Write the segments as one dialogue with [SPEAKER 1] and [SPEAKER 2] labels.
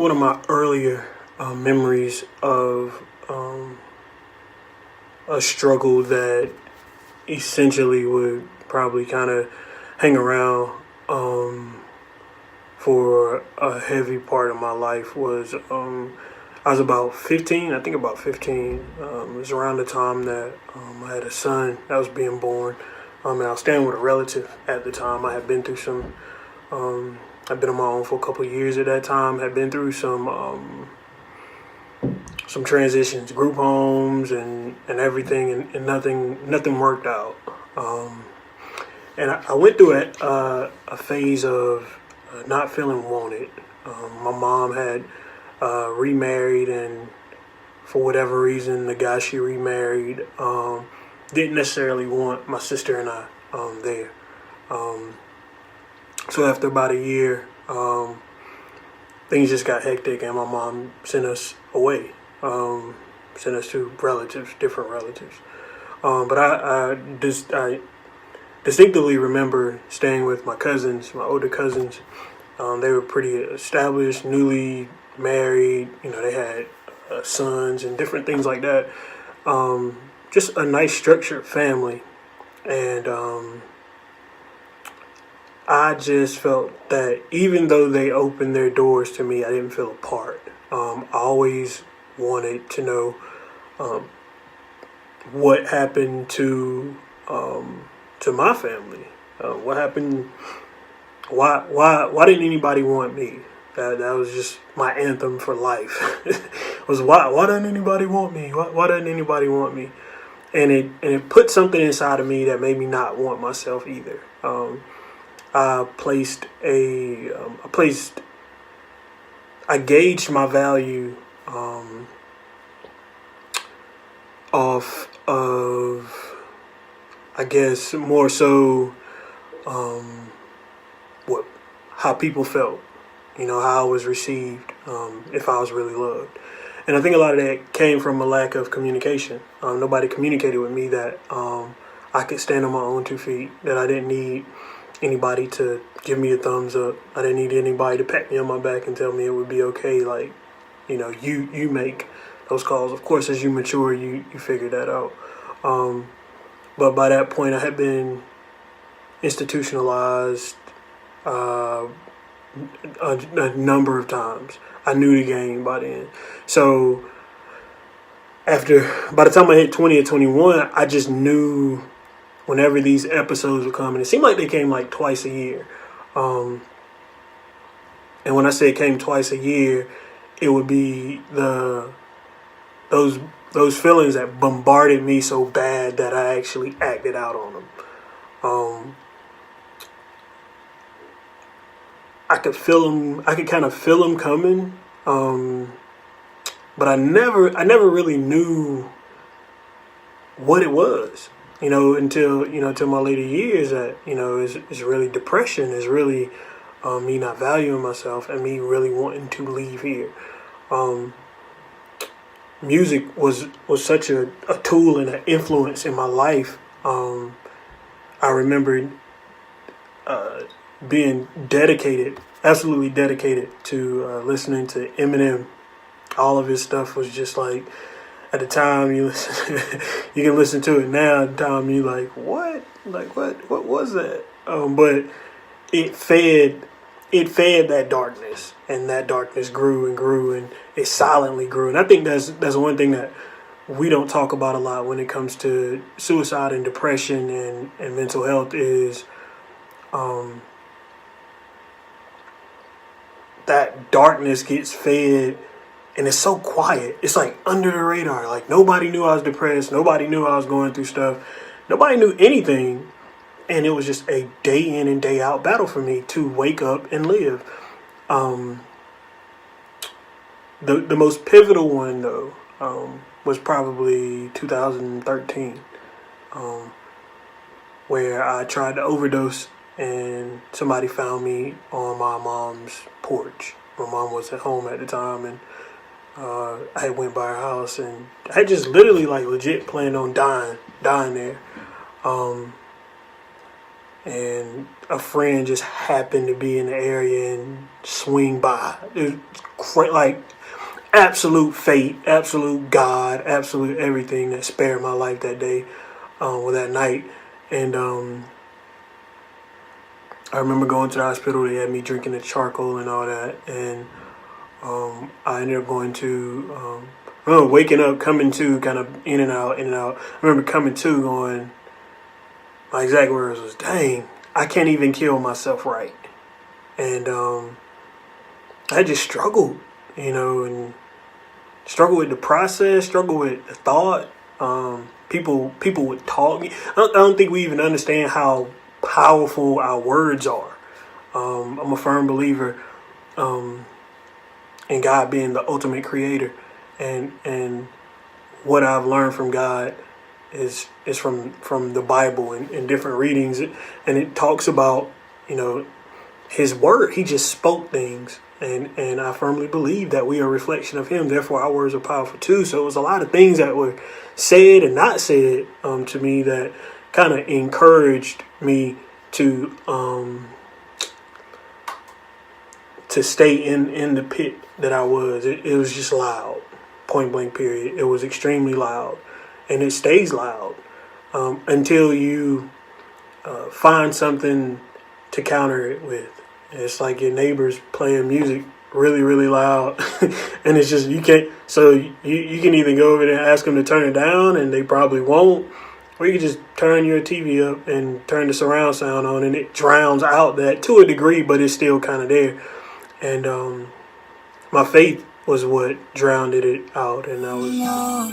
[SPEAKER 1] one of my earlier memories of a struggle that essentially would probably kind of hang around for a heavy part of my life was I was about 15, I think about 15. It was around the time that I had a son that was being born. And I was staying with a relative at the time. I had been through I'd been on my own for a couple of years at that time. Had been through some transitions, group homes, and everything, and nothing worked out. And I went through a phase of not feeling wanted. My mom had remarried, and for whatever reason, the guy she remarried didn't necessarily want my sister and I there. So after about a year, things just got hectic, and my mom sent us away. Sent us to relatives, different relatives. But I distinctly remember staying with my cousins, my older cousins. They were pretty established, newly married. They had sons and different things like that. Just a nice structured family. And I just felt that even though they opened their doors to me, I didn't feel a part. I always wanted to know what happened to my family. What happened? Why didn't anybody want me? That was just my anthem for life. Was why doesn't anybody want me? Why doesn't anybody want me? And it put something inside of me that made me not want myself either. I gauged my value off of, I guess, more so how people felt, how I was received, if I was really loved. And I think a lot of that came from a lack of communication. Nobody communicated with me that I could stand on my own 2 feet, that I didn't need anybody to give me a thumbs up. I didn't need anybody to pat me on my back and tell me it would be okay. Like, you make those calls. Of course, as you mature, you figure that out. But by that point, I had been institutionalized a number of times. I knew the game by then. So by the time I hit 20 or 21, I just knew whenever these episodes would come, and it seemed like they came like twice a year. And when I say it came twice a year, it would be those feelings that bombarded me so bad that I actually acted out on them. I could feel them. I could kind of feel them coming, but I never really knew what it was. Until my later years, that it's really depression. It's really me not valuing myself and me really wanting to leave here. Music was such a tool and an influence in my life. I remember being absolutely dedicated to listening to Eminem. All of his stuff was just like, at the time you can listen to it now. At the time you like, what was that? But it fed that darkness, and that darkness grew and grew, and it silently grew. And I think that's one thing that we don't talk about a lot when it comes to suicide and depression and mental health is that darkness gets fed, and it's so quiet. It's like under the radar. Like, nobody knew I was depressed. Nobody knew I was going through stuff. Nobody knew anything. And it was just a day in and day out battle for me to wake up and live. The most pivotal one, though, was probably 2013, where I tried to overdose and somebody found me on my mom's porch. My mom was at home at the time, and I went by her house, and I just literally, like, legit planned on dying there. and a friend just happened to be in the area and swing by. It was like absolute fate, absolute God, absolute everything that spared my life that day, or that night. And I remember going to the hospital. They had me drinking the charcoal and all that, and I ended up going to waking up, coming to, kind of in and out, in and out. I remember coming to, going, my exact words was, "Dang, I can't even kill myself right." And I just struggled, and struggled with the process, struggled with the thought. People would talk me. I don't think we even understand how powerful our words are. I'm a firm believer in God being the ultimate creator, and what I've learned from God is from the Bible and different readings, and it talks about His word. He just spoke things, and I firmly believe that we are a reflection of Him. Therefore, our words are powerful too. So it was a lot of things that were said and not said to me that kind of encouraged me to stay in the pit that I was. It was just loud, point blank period. It was extremely loud, and it stays loud until you find something to counter it with. It's like your neighbors playing music really, really loud, and it's just, you can't. So you can either go over there and ask them to turn it down, and they probably won't, or you can just turn your TV up and turn the surround sound on, and it drowns out that to a degree, but it's still kind of there. And my faith was what drowned it out, and I was.
[SPEAKER 2] Lord,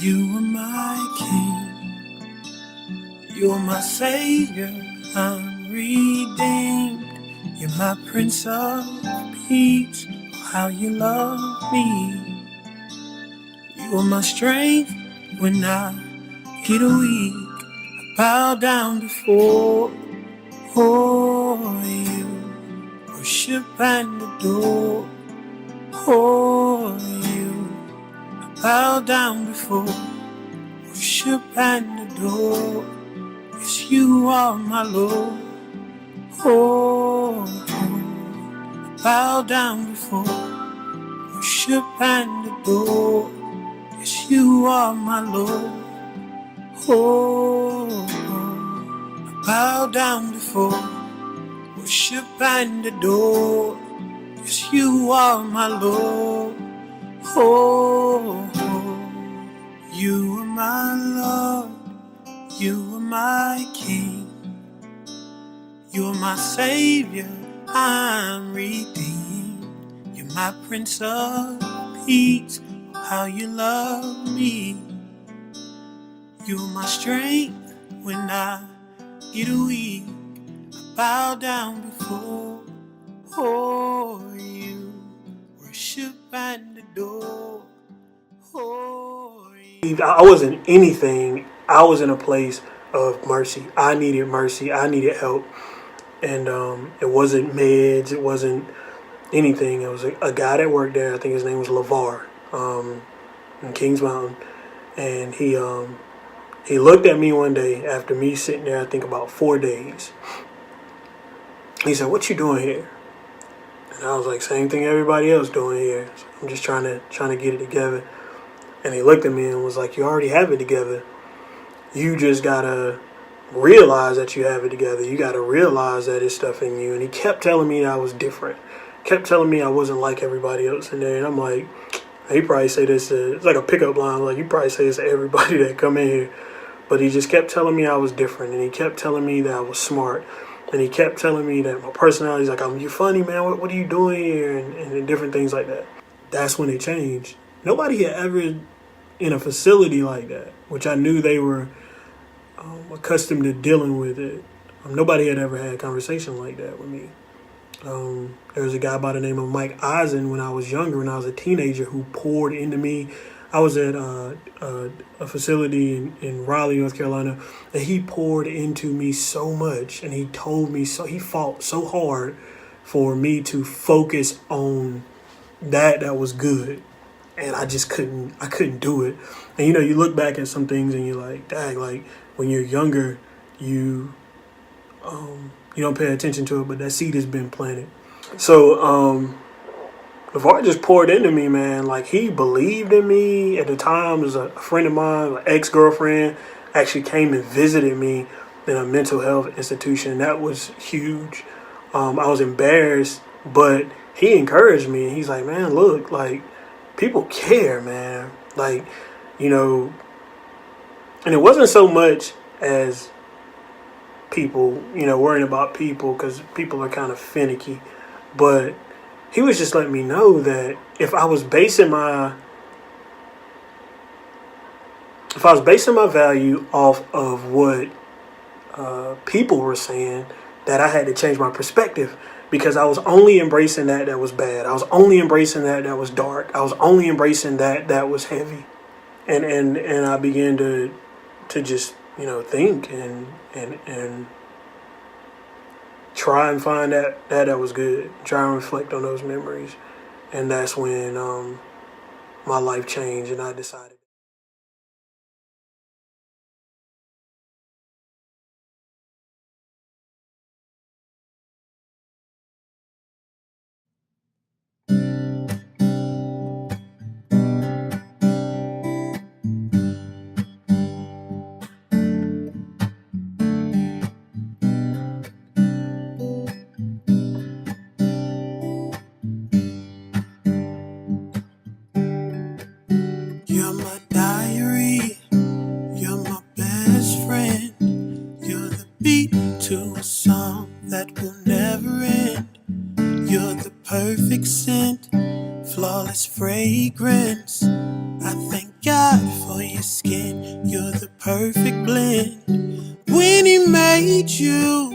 [SPEAKER 2] you are my King, you are my Savior, I'm redeemed. You're my Prince of Peace, oh, how you love me. You are my strength when I get weak. I bow down before you, worship and adore you. I bow down before, worship and adore. Yes, you are my Lord. I bow down before, worship and adore. Yes, you are my Lord. I bow down before, worship and adore. Yes, you are my Lord. You are my Lord, you are my King. You're my Savior, I'm redeemed. You're my Prince of Peace, oh, how you love me. You're my strength when I get weak. I bow down before you, worship and adore you.
[SPEAKER 1] I wasn't anything. I was in a place of mercy. I needed mercy. I needed help. And it wasn't meds. It wasn't anything. It was a guy that worked there. I think his name was LeVar, in Kings Mountain. And he looked at me one day after me sitting there, I think about 4 days. He said, "What you doing here?" And I was like, "Same thing everybody else doing here. So I'm just trying to get it together." And he looked at me and was like, "You already have it together. You just gotta realize that you have it together. You gotta realize that it's stuff in you." And he kept telling me I was different. Kept telling me I wasn't like everybody else in there. And I'm like, he probably say this it's like a pickup line. Like, you probably say this to everybody that come in here. But he just kept telling me I was different. And he kept telling me that I was smart. And he kept telling me that my personality is like, "You funny, man. What are you doing here?" And different things like that. That's when it changed. Nobody had ever in a facility like that, which I knew they were accustomed to dealing with it. Nobody had ever had a conversation like that with me. There was a guy by the name of Mike Eisen when I was younger, when I was a teenager, who poured into me. I was at a facility in Raleigh, North Carolina, and he poured into me so much, and he told me so. He fought so hard for me to focus on that was good, and I just couldn't. I couldn't do it. And you look back at some things, and you're like, dang, like when you're younger, you you don't pay attention to it, but that seed has been planted. So LeVar just poured into me, man. Like, he believed in me. At the time, was a friend of mine, an ex-girlfriend, actually came and visited me in a mental health institution. That was huge. I was embarrassed, but he encouraged me. He's like, man, look, like, people care, man. Like, you know, and it wasn't so much as people, you know, worrying about people, because people are kind of finicky. But he was just letting me know that if I was basing my value off of what people were saying, that I had to change my perspective, because I was only embracing that was bad. I was only embracing that was dark. I was only embracing that was heavy, and I began to just, you know, think and try and find that was good. Try and reflect on those memories, and that's when my life changed, and I decided.
[SPEAKER 2] You're my diary, you're my best friend. You're the beat to a song that will never end. You're the perfect scent, flawless fragrance. I thank God for your skin, you're the perfect blend. When he made you,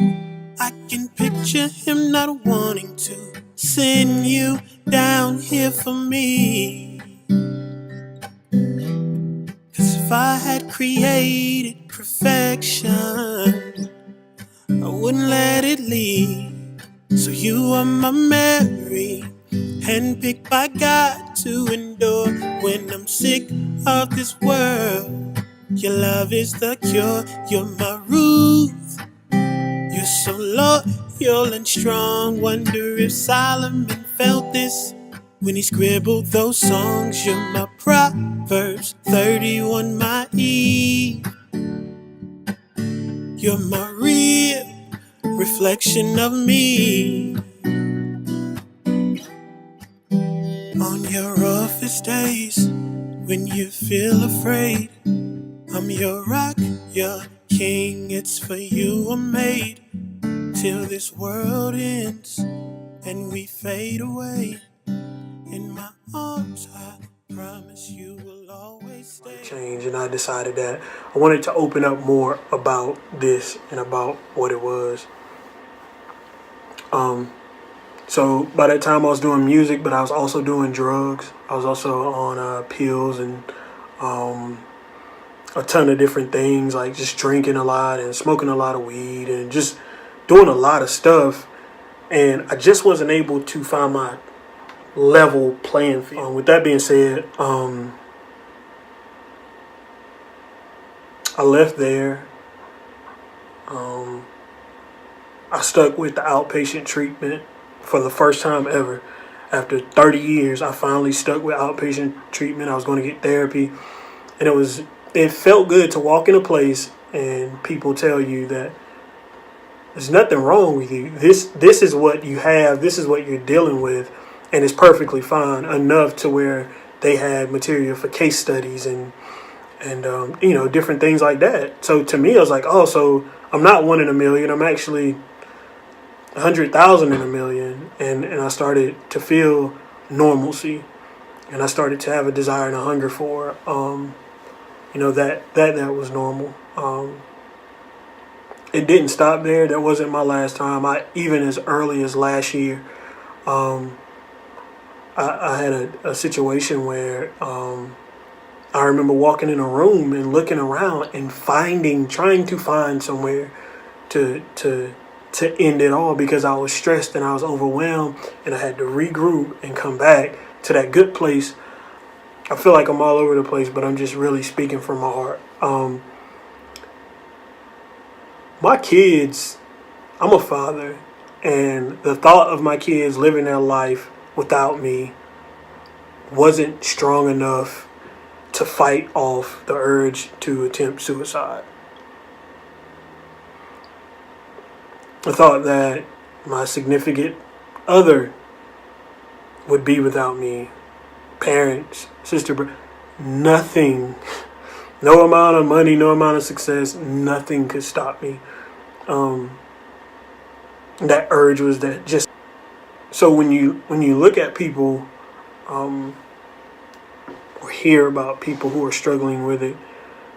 [SPEAKER 2] I can picture him not wanting to send you down here for me. 'Cause if I had created perfection, I wouldn't let it leave. So you are my Mary, handpicked by God to endure when I'm sick of this world. Your love is the cure, you're my Ruth. You're so loyal and strong. Wonder if Solomon felt this when he scribbled those songs. You're my Proverbs 31, my Eve. You're my real reflection of me. On your roughest days, when you feel afraid, I'm your rock, your king. It's for you I'm made. Till this world ends and we fade away. In my arms, I promise you will always stay.
[SPEAKER 1] Change, and I decided that I wanted to open up more about this and about what it was. So by that time I was doing music, but I was also doing drugs. I was also on pills and a ton of different things, like just drinking a lot and smoking a lot of weed and just doing a lot of stuff. And I just wasn't able to find my level playing field. With that being said, I left there. I stuck with the outpatient treatment for the first time ever. After 30 years, I finally stuck with outpatient treatment. I was going to get therapy, and it felt good to walk in a place and people tell you that there's nothing wrong with you. This is what you have. This is what you're dealing with, and it's perfectly fine. Enough to where they had material for case studies and you know, different things like that. So to me, I was like, oh, so I'm not 1 in a million. I'm actually 100,000 in a million. And I started to feel normalcy, and I started to have a desire and a hunger for, you know, that was normal. It didn't stop there. That wasn't my last time. Even as early as last year, I had a situation where I remember walking in a room and looking around and trying to find somewhere to end it all, because I was stressed and I was overwhelmed, and I had to regroup and come back to that good place. I feel like I'm all over the place, but I'm just really speaking from my heart. My kids I'm a father, and the thought of my kids living their life without me wasn't strong enough to fight off the urge to attempt suicide. I thought that my significant other would be without me. Parents, sister, nothing, no amount of money, no amount of success, nothing could stop me. That urge was that just. So when you look at people, or hear about people who are struggling with it,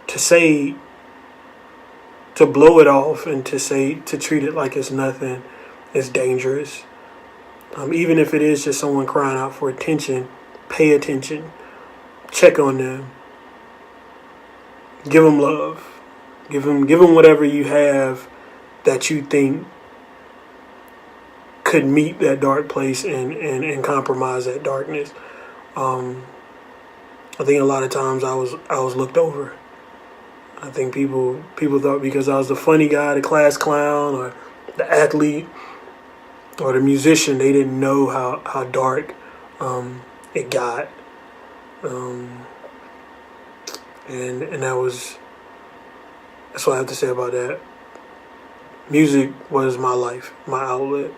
[SPEAKER 1] to blow it off and to treat it like it's nothing is dangerous. Even if it is just someone crying out for attention, pay attention, check on them, give them love, give them whatever you have that you think could meet that dark place and compromise that darkness. I think a lot of times I was looked over. I think people thought because I was the funny guy, the class clown, or the athlete, or the musician, they didn't know how dark it got. And that's what I have to say about that. Music was my life, my outlet.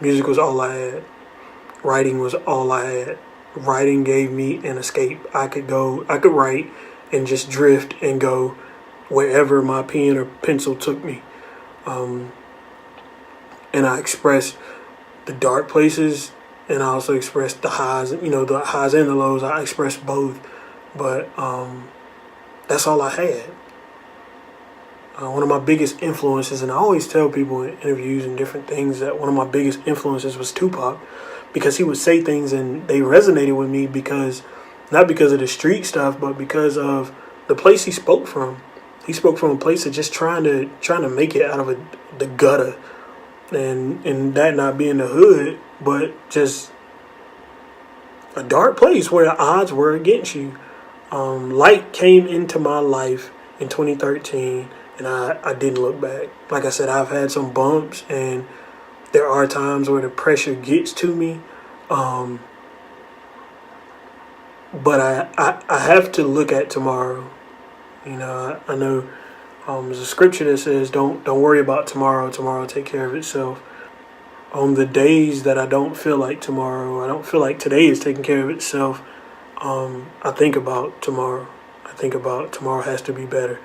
[SPEAKER 1] Music was all I had. Writing was all I had. Writing gave me an escape. I could write and just drift and go wherever my pen or pencil took me. And I expressed the dark places, and I also expressed the highs, the highs and the lows. I expressed both, but that's all I had. One of my biggest influences, and I always tell people in interviews and different things that one of my biggest influences was Tupac, because he would say things and they resonated with me not because of the street stuff, but because of the place he spoke from. He spoke from a place of just trying to make it out of the gutter, and that not being the hood, but just a dark place where the odds were against you. Light came into my life in 2013, and I didn't look back. Like I said, I've had some bumps, and there are times where the pressure gets to me. But I have to look at tomorrow. I know there's a scripture that says, don't worry about tomorrow. Tomorrow will take care of itself. On the days that I don't feel like tomorrow, I don't feel like today is taking care of itself, I think about tomorrow. I think about tomorrow has to be better.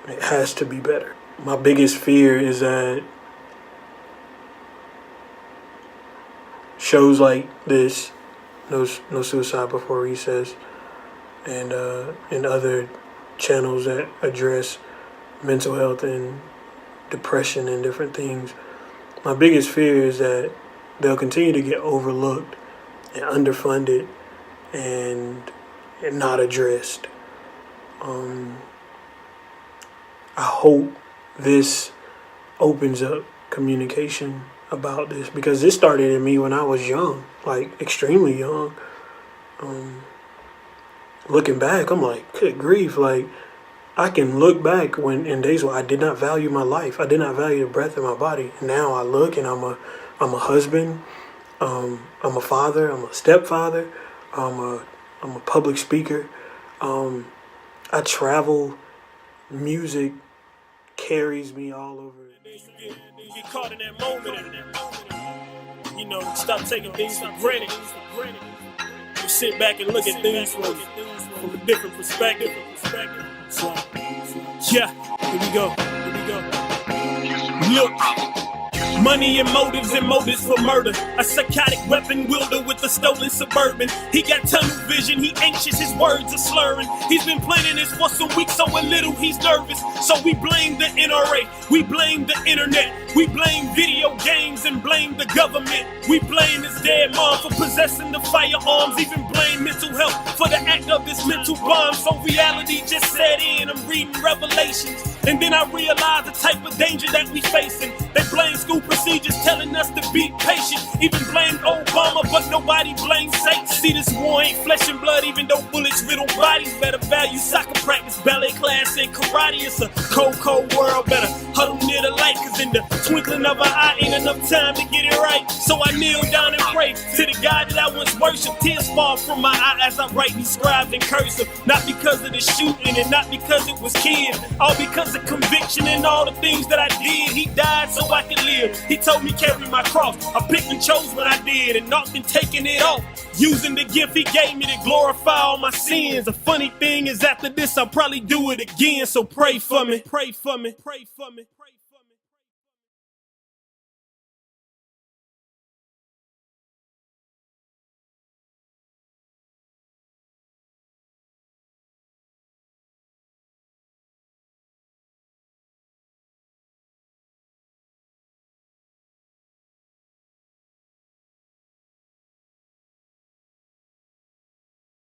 [SPEAKER 1] It has to be better. My biggest fear is that shows like this, No Suicide Before Recess, and other channels that address mental health and depression and different things, my biggest fear is that they'll continue to get overlooked and underfunded and not addressed. I hope this opens up communication about this, because this started in me when I was young, like extremely young. Looking back, I'm like, good grief, like I can look back in days where I did not value my life. I did not value the breath of my body. And now I look and I'm a husband, I'm a father, I'm a stepfather, I'm a public speaker. I travel. Music carries me all over.
[SPEAKER 2] You get caught in that moment, stop taking things for granted. You sit back and look at things from a different perspective. So, yeah, here we go. Look. Money and motives for murder. A psychotic weapon wielder with a stolen Suburban. He got tunnel vision, he anxious, his words are slurring. He's been planning this for some weeks, so a little he's nervous. So we blame the NRA, we blame the internet, we blame video games and blame the government. We blame his dead mom for possessing the firearms, even blame mental health for the act of this mental bomb. So reality just set in, I'm reading Revelations, and then I realized the type of danger that we facing. They blame school procedures telling us to be patient. Even blamed Obama, but nobody blames Satan. See, this war ain't flesh and blood, even though bullets riddle bodies. Better value soccer practice, ballet class, and karate. It's a cold, cold world. Better huddle near the light, cause in the twinkling of an eye ain't enough time to get it right. So I kneel down and pray to the God that I once worshiped. Tears fall from my eye as I write these scribes in cursive. Not because of the shooting and not because it was kids, all because of conviction and all the things that I did. He died so I could live. He told me carry my cross. I picked and chose what I did and not been taking it off. Using the gift he gave me to glorify all my sins. The funny thing is after this I'll probably do it again. So pray for me. Pray for me. Pray for me. Pray for me.